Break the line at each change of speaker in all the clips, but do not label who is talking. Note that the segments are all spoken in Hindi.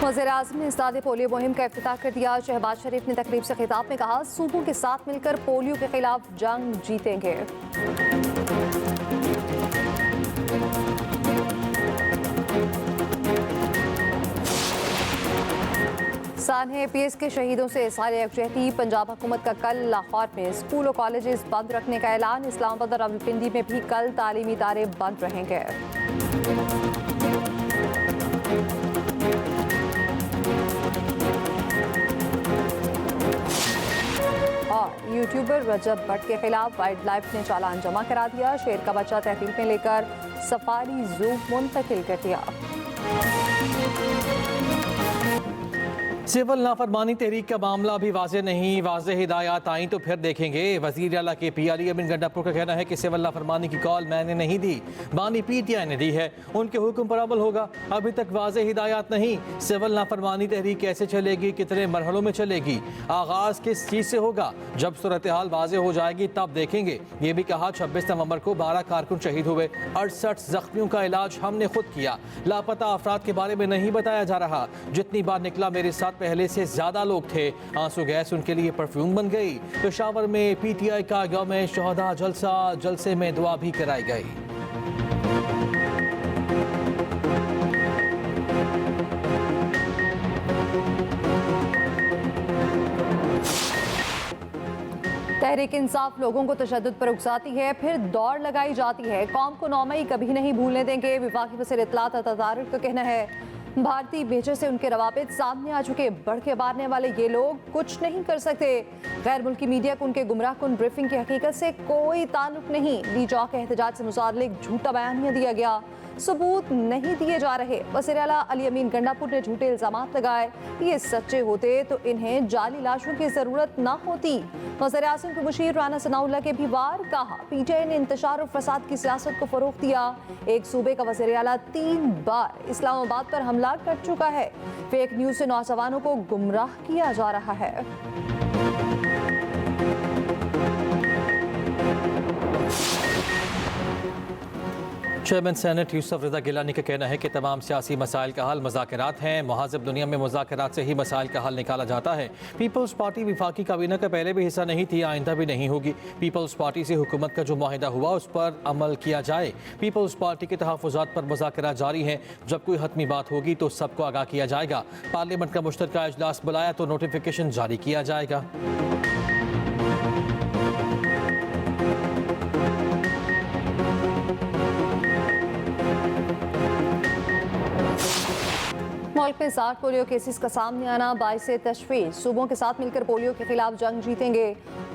वज़ीर-ए-आज़म ने इंसदाद पोलियो मुहिम का इफ्तिताह कर दिया। शहबाज शरीफ ने तकरीब से खिताब में कहा, सूबों के साथ मिलकर पोलियो के खिलाफ जंग जीतेंगे। सानहे APS के शहीदों से इज़हार यकजहती। पंजाब हुकूमत का कल लाहौर में स्कूल और कॉलेजेस बंद रखने का ऐलान। इस्लामाबाद और रावलपिंडी में भी कल तालीमी इदारे बंद रहेंगे। और यूट्यूबर रजब भट्ट के खिलाफ वाइल्ड लाइफ ने चालान जमा करा दिया। शेर का बच्चा तहवील में लेकर सफारी जू मुंतकिल कर दिया।
सिविल नाफरमानी तहरीक का मामला भी वाज़ेह नहीं, वाज़ेह हिदायत आई तो फिर देखेंगे। वज़ीर आला के PRE अमीन गंडापुर का कहना है कि सिविल नाफरमानी की कॉल मैंने नहीं दी, बानी PTI ने दी है, उनके हुक्म पर अमल होगा। अभी तक वाज़ेह हिदायत नहीं। सिविल नाफरमानी तहरीक कैसे चलेगी, कितने मरहलों में चलेगी, आगाज़ किस चीज़ से होगा, जब सूरत हाल वाज़ेह हो जाएगी तब देखेंगे। ये भी कहा 26 नवंबर को 12 कारकुन शहीद हुए, 68 जख्मियों का इलाज हमने खुद किया। लापता अफराद के बारे में नहीं बताया जा रहा। जितनी बार निकला मेरे साथ पहले से ज्यादा लोग थे। आंसू गैस उनके लिए परफ्यूम बन गई। पेशावर में PTI का यौम शहदा जलसा, जलसे में दुआ भी कराई गई।
तहरीक इंसाफ लोगों को तशद्दुद पर उकसाती है, फिर दौड़ लगाई जाती है। कौम को 9 मई कभी नहीं भूलने देंगे। विफाकी वज़ीर इत्तलात तदारुक का कहना है, भारतीय मेजर से उनके रवाबित सामने आ चुके, बढ़ के मारने वाले ये लोग कुछ नहीं कर सकते। गैर मुल्की मीडिया को उनके गुमराहकुन ब्रीफिंग की हकीकत से कोई ताल्लुक नहीं। लीजॉ के एहतजाज से मुताल्लिक झूठा बयानिया दिया गया, सबूत नहीं दिए जा रहे। वज़ीर आला अली अमीन गंडापुर ने झूठे इल्जामात लगाए। ये सच्चे होते तो इन्हें जाली लाशों की जरूरत न होती। वज़ीर-ए-आज़म के मुशीर राना सनाउल्लाह के भी वार कहा, PTI ने इंतशार और फसाद की सियासत को फरोग दिया। एक सूबे का वज़ीर आला 3 बार इस्लामाबाद पर हमला कर चुका है। फेक न्यूज से नौजवानों को गुमराह किया जा रहा है।
चेयरमैन सेनेट यूसुफ रज़ा गिलानी का कहना है कि तमाम सियासी मसाइल का हल मुज़ाकरात हैं। मुहाज़िब दुनिया में मुज़ाकरात से ही मसाइल का हल निकाला जाता है। पीपल्स पार्टी विफाकी काबीना का पहले भी हिस्सा नहीं थी, आइंदा भी नहीं होगी। पीपल्स पार्टी से हुकूमत का जो मुआहिदा हुआ उस पर अमल किया जाए। पीपल्स पार्टी के तहफ़्फ़ुज़ात पर मुज़ाकरात जारी हैं। जब कोई हतमी बात होगी तो सबको आगाह किया जाएगा। पार्लियामेंट का मुश्तरका इजलास बुलाया तो नोटिफिकेशन जारी किया जाएगा।
मुल्क में 60 पोलियो केसेस का सामने आना बाइस तशवीश। सूबों के साथ मिलकर पोलियो के खिलाफ जंग जीतेंगे।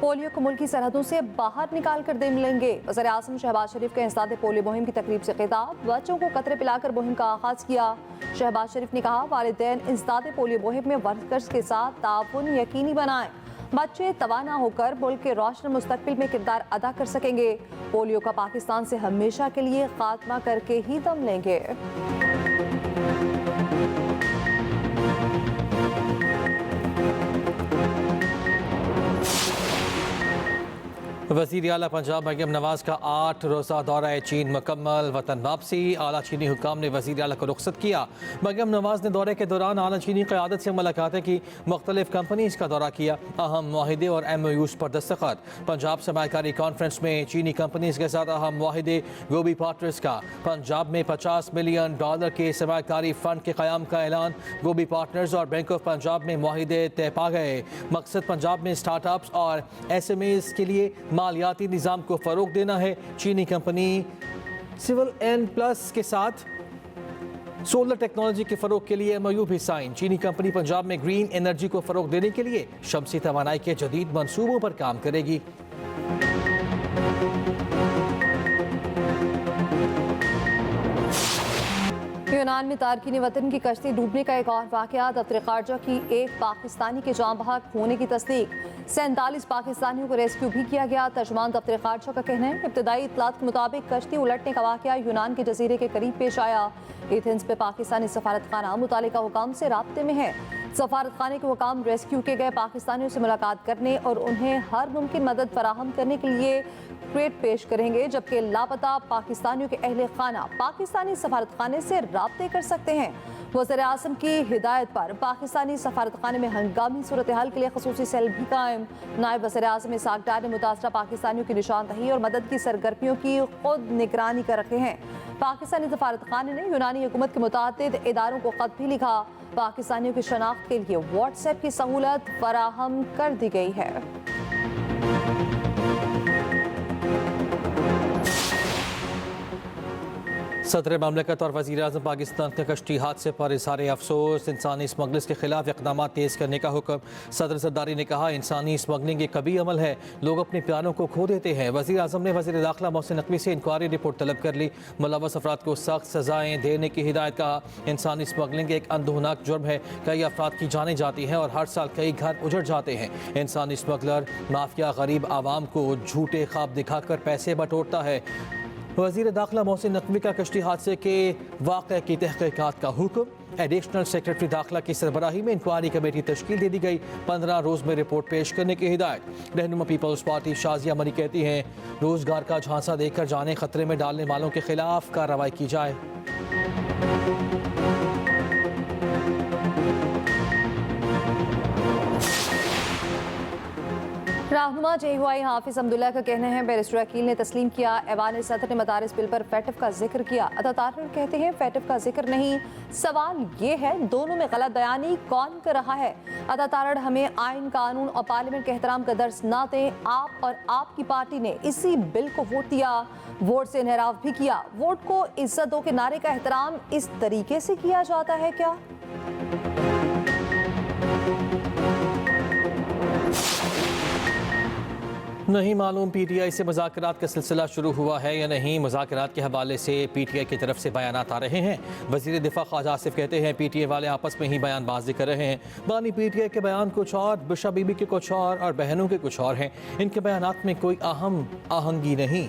पोलियो को मुल्क की सरहदों से बाहर निकाल कर दे मिलेंगे। वज़ीर-ए-आज़म शहबाज शरीफ के इंसदाद पोलियो मुहिम की तकरीब से खिताब। बच्चों को कतरे पिलाकर मुहिम का आगाज किया। शहबाज शरीफ ने कहा, वालिदैन इंसदाद पोलियो मुहिम में वर्कर्स के साथ ताउन यकीनी बनाएं। बच्चे तवाना होकर मुल्क के रोशन मुस्तकबिल में किरदार अदा कर सकेंगे। पोलियो का पाकिस्तान से हमेशा के लिए खात्मा करके ही दम लेंगे।
वज़ीर आला पंजाब मरियम नवाज़ का 8 रोज़ा दौरा चीन मुकम्मल, वतन वापसी। आला चीनी हुक्काम ने वज़ीर आला को रुखसत किया। मरियम नवाज़ ने दौरे के दौरान आला चीनी क़यादत से मुलाकातें की, मुख्तलिफ कंपनीज़ का दौरा किया, अहम मुआहिदे और MOUs पर दस्तखत। पंजाब सरमायाकारी कॉन्फ्रेंस में चीनी कंपनीज़ के साथ अहम मुआहिदे, गोभी पार्टनर्स का। पंजाब में $50 मिलियन के सरमायाकारी फ़ंड के क़याम का ऐलान। गोभी पार्टनर्स और बैंक ऑफ पंजाब में मुआहिदे तय पा गए। मकसद पंजाब में स्टार्टअप्स और SMEs के लिए मालियाती निज़ाम को फ़रोग देना है। चीनी कंपनी सिविल N+ के साथ सोलर टेक्नोलॉजी के फ़रोग के लिए MOU भी साइन। चीनी कंपनी पंजाब में ग्रीन एनर्जी को फ़रोग देने के लिए शमसी तवानाई के जदीद मंसूबों पर काम करेगी।
यूनान में तारकीन वतन की कश्ती डूबने का एक और वाक़या। दफ्तर ख़ारजा की एक पाकिस्तानी के जाँ बहक होने की तस्दीक। 47 पाकिस्तानियों को रेस्क्यू भी किया गया। तर्जुमान दफ्तर ख़ारजा का कहना है, इब्तदाई इत्तलात के मुताबिक कश्ती उलटने का वाक़या यूनान के जजीरे के करीब पेश आया। एथेंस पे पाकिस्तानी सफारतखाना मुतालिका हुकाम से राब्ते में है। सफारत खाने के हुकाम रेस्क्यू किए गए पाकिस्तानियों से मुलाकात करने और उन्हें हर मुमकिन मदद फराहम करने के लिए क्रेट पेश करेंगे, जबकि लापता पाकिस्तानियों के अहले खाना पाकिस्तानी सफारत खाने से राब्ते कर सकते हैं। वज़ीर आज़म की हिदायत पर पाकिस्तानी सफारत खाने में हंगामी सूरत हाल के लिए खसूसी सेल भी कायम। नायब वज़ीर आज़म इसाक डार ने मुतासरा पाकिस्तानियों की निशानदही और मदद की सरगर्मियों की खुद निगरानी कर रखे हैं। पाकिस्तानी सफारत खाने ने यूनानी हुकूमत के मुतादिद इदारों को खत भी लिखा। पाकिस्तानियों की शनाख्त के लिए व्हाट्सएप की सहूलत फराहम कर दी गई है।
सदर ममलकत और वज़ीर आज़म पाकिस्तान के कश्ती हादसे पर इज़हार अफसोस। इंसानी स्मगलर्स के खिलाफ इक़दाम तेज़ करने का हुक्म। सदर सरदारी ने कहा, इंसानी स्मगलिंग एक कभी अमल है, लोग अपने प्यारों को खो देते हैं। वज़ीर आज़म ने वज़ीर दाखिला मोहसिन नकवी से इंक्वायरी रिपोर्ट तलब कर ली। मुलव्वस अफराद को सख्त सज़ाएँ देने की हिदायत। कहा, इंसानी स्मगलिंग एक अंदोनाक जुर्म है, कई अफराद की जानें जाती हैं और हर साल कई घर उजड़ जाते हैं। इंसानी स्मगलर माफिया गरीब आवाम को झूठे ख्वाब दिखाकर पैसे बटोरता है। वज़ीर दाखिला मोहसिन नकवी का कश्ती हादसे के वाक़े की तहक़ीक़ात का हुक्म। एडिशनल सेक्रेटरी दाखिला की सरबराही में इंक्वायरी कमेटी तश्कील दे दी गई। 15 रोज़ में रिपोर्ट पेश करने की हिदायत। रहनुमा पीपल्स पार्टी शाजिया मनी कहती हैं, रोज़गार का झांसा देकर जाने खतरे में डालने वालों के खिलाफ कार्रवाई की जाए।
रहनुमा JUI हाफिज अब्दुल्ला का कहना है, बैरिस्टर अकील ने तस्लीम किया, ऐवान सदर ने मदारिस बिल पर फैटफ का जिक्र किया। अतातारड़ कहते हैं फैटफ का जिक्र नहीं, सवाल ये है दोनों में गलत बयानी कौन कर रहा है। अतातारड़ हमें आइन कानून और पार्लियामेंट के एहतराम का दर्स ना दें। आप और आपकी पार्टी ने इसी बिल को वोट दिया, वोट से इनहराफ भी किया। वोट को इज्जत दो के नारे का एहतराम इस तरीके से किया जाता है क्या?
नहीं मालूम PTI से मुज़ाकरात का सिलसिला शुरू हुआ है या नहीं। मुज़ाकरात के हवाले से PTI की तरफ से बयानात आ रहे हैं। वज़ीर दिफा ख्वाजा आसिफ कहते हैं PTI वाले आपस में ही बयानबाजी कर रहे हैं। बानी PTI के बयान कुछ और, बिशा बीबी के कुछ और बहनों के कुछ और हैं। इनके बयानात में कोई अहम आहंगी नहीं।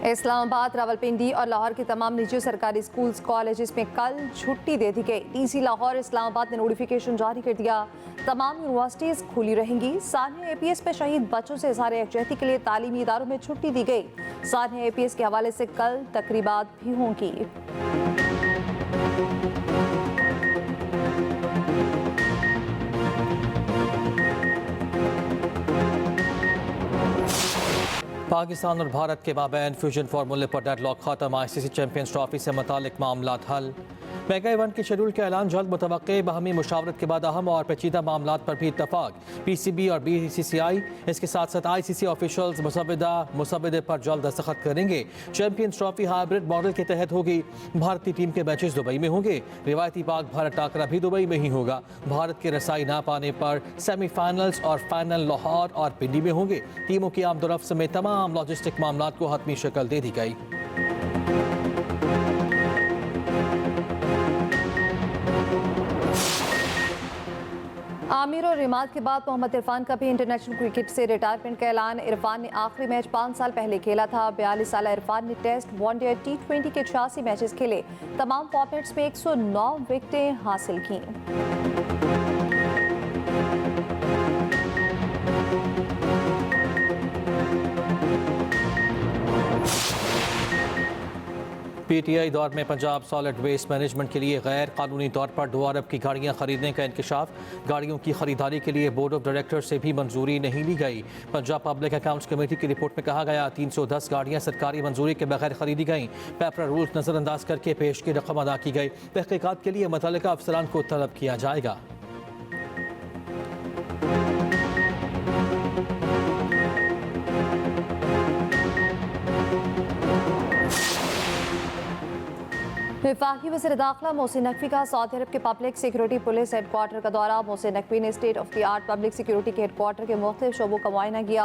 इस्लामाबाद, रावलपिंडी और लाहौर के तमाम निजी सरकारी स्कूल्स कॉलेजेस में कल छुट्टी दे दी गई। DC लाहौर इस्लामाबाद ने नोटिफिकेशन जारी कर दिया, तमाम यूनिवर्सिटीज खुली रहेंगी। सानिया APS में शहीद बच्चों से इज़हार यकजहती के लिए तालीमी इदारों में छुट्टी दी गई। सानिया APS के हवाले से कल तकरीबात भी होंगी।
पाकिस्तान और भारत के माबैन फ्यूजन फार्मूले पर डेडलॉक खत्म। ICC चैंपियंस ट्रॉफी से मुतालिक मामलात हल। मेगा इवेंट के शेड्यूल का ऐलान जल्द मुतवक्के। बाहमी मुशावरत के बाद अहम और पेचीदा मामलात पर भी इत्तफाक। PCB और BCCI इसके साथ साथ ICC ऑफिशियल्स मुसवदे पर जल्द दस्तखत करेंगे। चैंपियंस ट्रॉफी हाइब्रिड मॉडल के तहत होगी। भारतीय टीम के मैचेस दुबई में होंगे। रिवायती पाक भारत टाकरा भी दुबई में ही होगा। भारत के रसाई ना पाने पर सेमीफाइनल्स और फाइनल लाहौर और पिंडी में होंगे। टीमों की आमदोरफ्त समेत तमाम लॉजिस्टिक मामलात को हतमी शक्ल दे दी गई।
आमिर और रिमाद के बाद मोहम्मद इरफान का भी इंटरनेशनल क्रिकेट से रिटायरमेंट का ऐलान। इरफान ने आखिरी मैच 5 साल पहले खेला था। 42 साल इरफान ने टेस्ट, वनडे, T20 के 86 मैचेस खेले। तमाम फॉर्मेट्स में 109 विकेटें हासिल की।
PTI दौर में पंजाब सॉलिड वेस्ट मैनेजमेंट के लिए गैर कानूनी तौर पर 2 अरब की गाड़ियां खरीदने का इंकशाफ। गाड़ियों की खरीदारी के लिए बोर्ड ऑफ डायरेक्टर से भी मंजूरी नहीं ली गई। पंजाब पब्लिक अकाउंट्स कमेटी की रिपोर्ट में कहा गया 310 गाड़ियां सरकारी मंजूरी के बगैर खरीदी गईं। पेपरा रूल्स नज़रअंदाज करके पेश की रकम अदा की गई। तहकीकात के लिए मुतल्लिका अफसरान को तलब किया जाएगा।
वफाकी वज़ीर दाखिला मोहसिन नकवी का सऊदी अरब के पब्लिक सिक्योरिटी पुलिस हेडक्वार्टर का दौरा। मोहसिन नकवी ने state of the art public security के हेडक्वार्टर के मुख्तलिफ शोबों का मुआयना किया।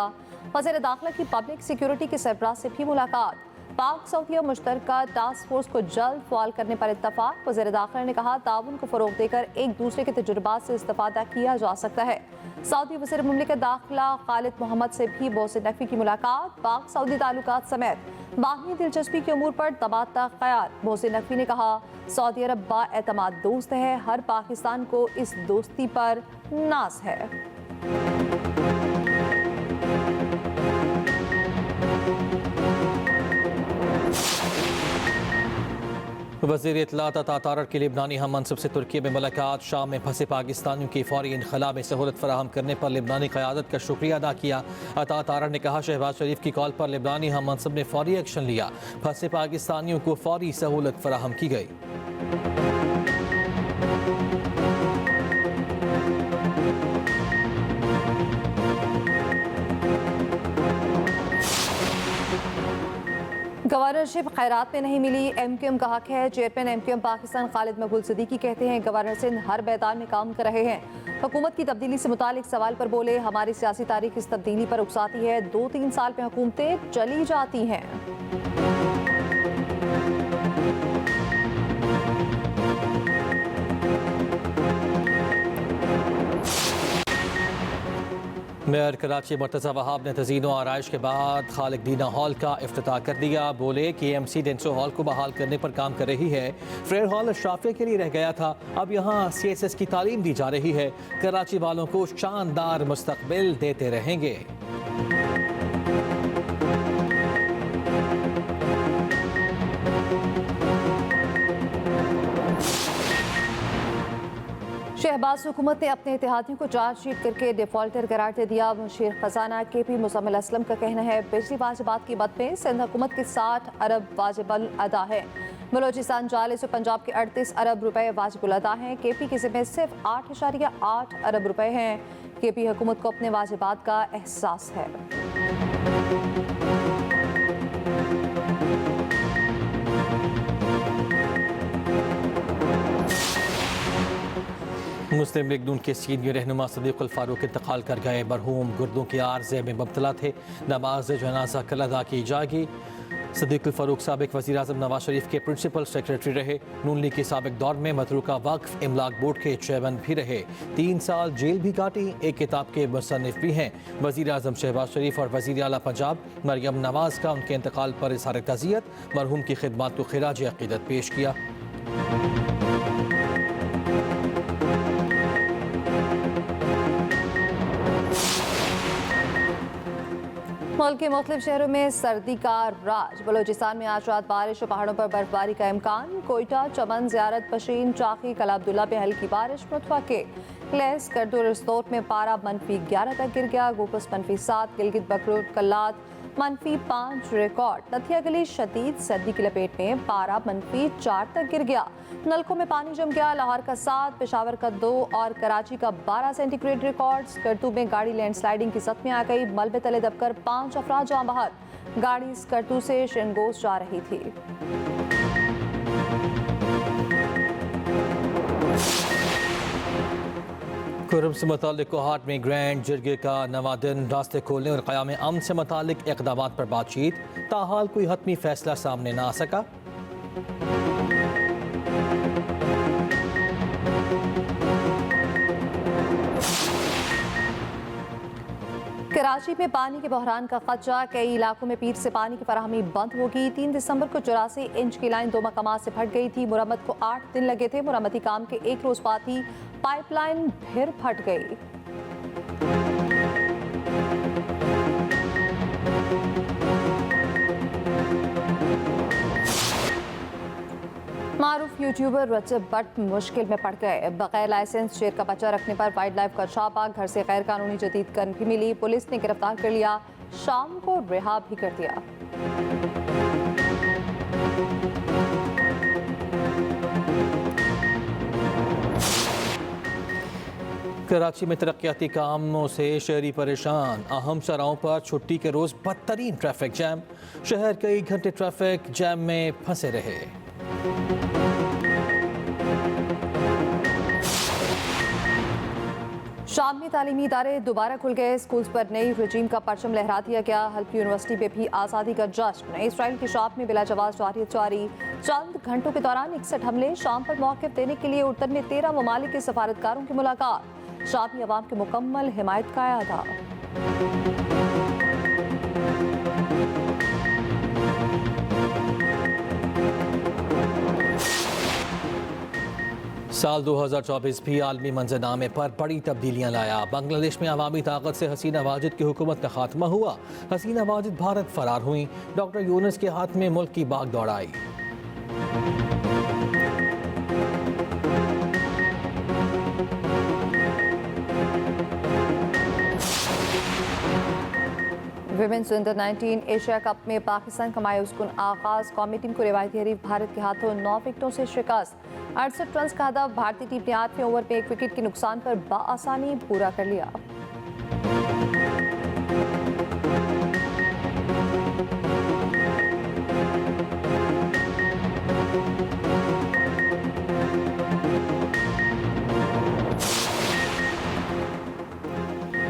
वज़ीर दाखिला की पब्लिक सिक्योरिटी के सरबराह से भी मुलाकात। पाक सऊदीया मुश्तरका टास्क फोर्स को जल्द फाल करने पर इत्तफाक। वज़ीर दाखिला ने कहा ताउन को फरोग देकर एक दूसरे के तजुर्बात से इस्तेफादा किया जा सकता है। सऊदी वज़ीर मुमलिकत दाखिला खालिद मोहम्मद से भी मोहसिन नकवी की मुलाकात। पाक सऊदी ताल्लुकात समेत बाहमी दिलचस्पी की उमूर पर तबादला ख्याल। मोहसिन नकवी ने कहा सऊदी अरब बाएतमाद दोस्त है, हर पाकिस्तान को इस दोस्ती पर नाज है।
वज़ीर इत्तलात अता तारड़ की लिबनानी हम मनसब से तुर्की में मुलाकात। शाम में फंसे पाकिस्तानियों की फौरी इनखला में सहूलत फराहम करने पर लिबनानी क़यादत का शुक्रिया अदा किया। अता तारड़ ने कहा शहबाज शरीफ की कॉल पर लिबनानी हम मनसब ने फौरी एक्शन लिया, फंसे पाकिस्तानियों को फौरी सहूलत फराहम की गई।
गवर्नरशिप खैरात में नहीं मिली, MQM का हक है। चेयरमैन MQM पाकिस्तान खालिद मकबूल सिद्दीकी कहते हैं गवर्नर सिंध हर मैदान में काम कर रहे हैं। हुकूमत की तब्दीली से मुतालिक सवाल पर बोले हमारी सियासी तारीख इस तब्दीली पर उकसाती है, 2-3 साल में हुकूमतें चली जाती हैं।
मेयर कराची मुर्तज़ा वहाब ने तज़ीन व आराइश के बाद खालिक दीना हॉल का इफ्तिताह कर दिया। बोले कि AMC डेंसो हॉल को बहाल करने पर काम कर रही है। फ्रेयर हॉल अशराफिया के लिए रह गया था, अब यहाँ CSS की तालीम दी जा रही है। कराची वालों को शानदार मुस्तकबिल देते रहेंगे।
शहबाज हुकूमत ने अपने इत्तेहादियों को चार्जशीट करके डिफॉल्टर करार दे दिया। मुशीर खजाना KP मुज़म्मिल असलम का कहना है बिजली वाजिबात की मद में सिंध हुकूमत के 60 अरब वाजिबुल अदा है। बलोचिस्तान 40 और पंजाब के 38 अरब रुपए वाजिबुल अदा हैं। KP के ज़िम्मे सिर्फ 8.8 अरब रुपए हैं। KP हुकूमत को अपने वाजिबात का एहसास है।
मुस्लिम लीग नून के सीनियर रहनुमा सदीकुल फारूक इंतकाल कर गए। मरहूम गुर्दों के आर्जे में मुब्तला थे। नमाज जनाजा कल अदा की जाएगी। सदीकुल फारूक साबिक वज़ीर आज़म नवाज शरीफ के प्रिंसिपल सेक्रेटरी रहे। नून लीग के साबिक दौर में मतरूका वक्फ इमलाक बोर्ड के चेयरमैन भी रहे। 3 साल जेल भी काटी। एक किताब के मुसन्निफ भी हैं। वज़ीर आज़म शहबाज शरीफ और वज़ीर आला पंजाब मरियम नवाज का उनके इंतकाल पर इज़हार तज़ियत। मरहूम की खिदमत को खिराज अक़ीदत पेश किया।
मुल्क के मुख्तलिफ शहरों में सर्दी का राज। बलोचिस्तान में आज रात बारिश और पहाड़ों पर बर्फबारी का इम्कान। कोयटा, चमन, ज़ियारत, पशीन, चाकी, कला अब्दुल्ला में हल्की बारिश मुतवक्के। लेस, करदू, रिस्तोट में पारा -11 तक गिर गया। गोपस -7, गिलगित बकरूट, कल्लात -5 रिकॉर्ड। नथिया गली शदीद सर्दी की लपेट में, पारा -4 तक गिर गया। नलकों में पानी जम गया। लाहौर का 7, पेशावर का 2 और कराची का 12 सेंटीग्रेड रिकॉर्ड्स। करतू में गाड़ी लैंडस्लाइडिंग की सत में आ गई। मलबे तले दबकर 5 अफराद जाँ बहक। गाड़ी करतू से शनगोस जा रही थी।
कुर्म से मुतालिक कोहाट में ग्रैंड जरगे का नवा दिन। रास्ते खोलने और क़याम अमन से मुतालिक इक़दामात पर बातचीत। ताहाल कोई हतमी फैसला सामने ना आ सका।
कराची में पानी के बहरान का खदशा। कई इलाकों में पीर से पानी की फराहमी बंद होगी। 3 दिसंबर को 84 इंच की लाइन 2 मकामात से फट गई थी। मुरम्मत को 8 दिन लगे थे। मुरम्मती काम के 1 रोज बाद ही पाइपलाइन फिर फट गई। मारूफ यूट्यूबर रजब भट्ट मुश्किल में पड़ गए। बगैर लाइसेंस शेर का बच्चा रखने पर वाइल्ड लाइफ का छापा। घर से गैर कानूनी जदीद गन भी मिली। पुलिस ने गिरफ्तार कर लिया। शाम को रिहा भी कर दिया।
कराची में तरक्याती कामों से शहरी परेशान। अहम शहरों पर छुट्टी के रोज बदतरीन ट्रैफिक जैम। शहर कई घंटे ट्रैफिक जैम में फंसे रहे।
शाम में तालीमी इदारे दोबारा खुल गए। स्कूल्स पर नई रजीम का परचम लहरा दिया गया। हल्फ यूनिवर्सिटी में भी आज़ादी का जश्न। इसराइल की शाम में बिला जवाब जारियत जारी। चंद घंटों के दौरान 61 हमले। शाम पर मौक़िफ़ देने के लिए उर्दन में 13 ममालिक के सफारतकारों की मुलाकात। शामी अवाम की मुकम्मल हिमायत का अदा।
साल 2024 भी आलमी मंजरनामे पर बड़ी तब्दीलियां लाया। बांग्लादेश में अवामी ताकत से हसीना वाजिद की हुकूमत का खात्मा हुआ। हसीना वाजिद भारत फरार हुई। डॉक्टर यूनुस के हाथ में मुल्क की बाग दौड़ाई।
विमेंस अंडर 19 एशिया कप में पाकिस्तान का मायूसकुन आगाज। कौमी टीम को रिवायती हरीफ भारत के हाथों 9 विकेटों से शिकस्त। 68 रन का हदफ। भारतीय टीम ने 8वें ओवर में 1 विकेट के नुकसान पर बआसानी पूरा कर लिया।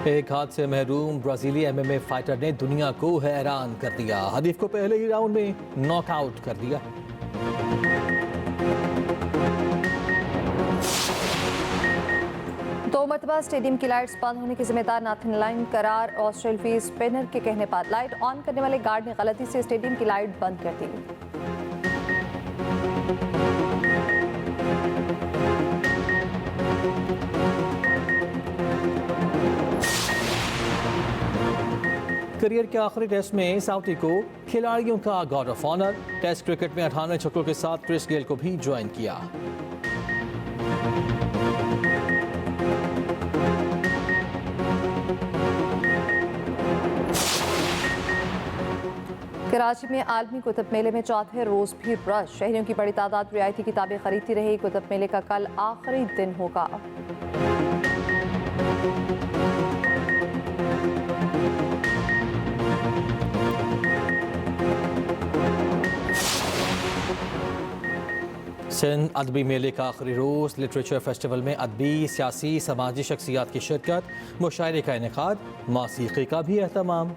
एक हाथ से महरूम ब्राजीली MMA फाइटर ने दुनिया को हैरान कर दिया। हरीफ को पहले ही राउंड में नॉकआउट कर दिया।
दो मरतबा स्टेडियम की लाइट्स बंद होने की जिम्मेदार नाथन लाइन करार। ऑस्ट्रेलियाई स्पिनर के कहने पर लाइट ऑन करने वाले गार्ड ने गलती से स्टेडियम की लाइट बंद कर दी।
करियर के आखिरी टेस्ट में साउथी को खिलाड़ियों का guard of honour. Test cricket में 98 छक्कों के साथ क्रिस गेल को भी ज्वाइन किया।
कराची में आलमी कुतुब मेले में चौथे रोज भी रश। शहरियों की बड़ी तादाद रियायती किताबें खरीदती रही। कुतुब मेले का कल आखिरी दिन होगा।
सिंध अदबी मेले का आखिरी रोज। लिटरेचर फेस्टिवल में अदबी, सियासी, समाजी शख्सियात की शिरकत। मुशायरे का इनेकाद। मौसीकी का भी एहतमाम।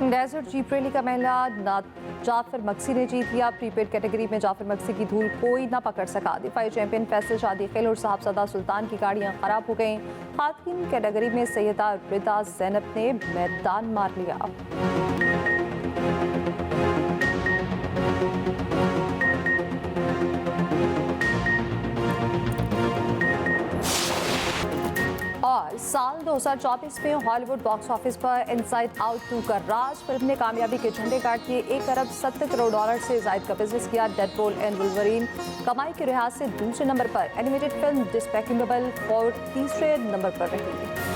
डेजर्ट जीप रैली का महिला जाफर मक्सी ने जीत लिया। प्रीपेड कैटेगरी में जाफर मक्सी की धूल कोई ना पकड़ सका। दिफाई चैंपियन फैसल शादी खिल और साहबजादा सुल्तान की गाड़ियां खराब हो गईं। खातून कैटेगरी में सैयदा रिदा जैनब ने मैदान मार लिया। और साल 2024 में हॉलीवुड बॉक्स ऑफिस पर इनसाइड आउट 2 का राज। फिल्म ने कामयाबी के झंडे गाड़ दिए। $1 अरब 70 करोड़ से जायद का बिजनेस किया। डेडपूल एंड वुल्वरीन कमाई के लिहाज से दूसरे नंबर पर। एनिमेटेड फिल्म डिस्पेकेबल 4 तीसरे नंबर पर रही।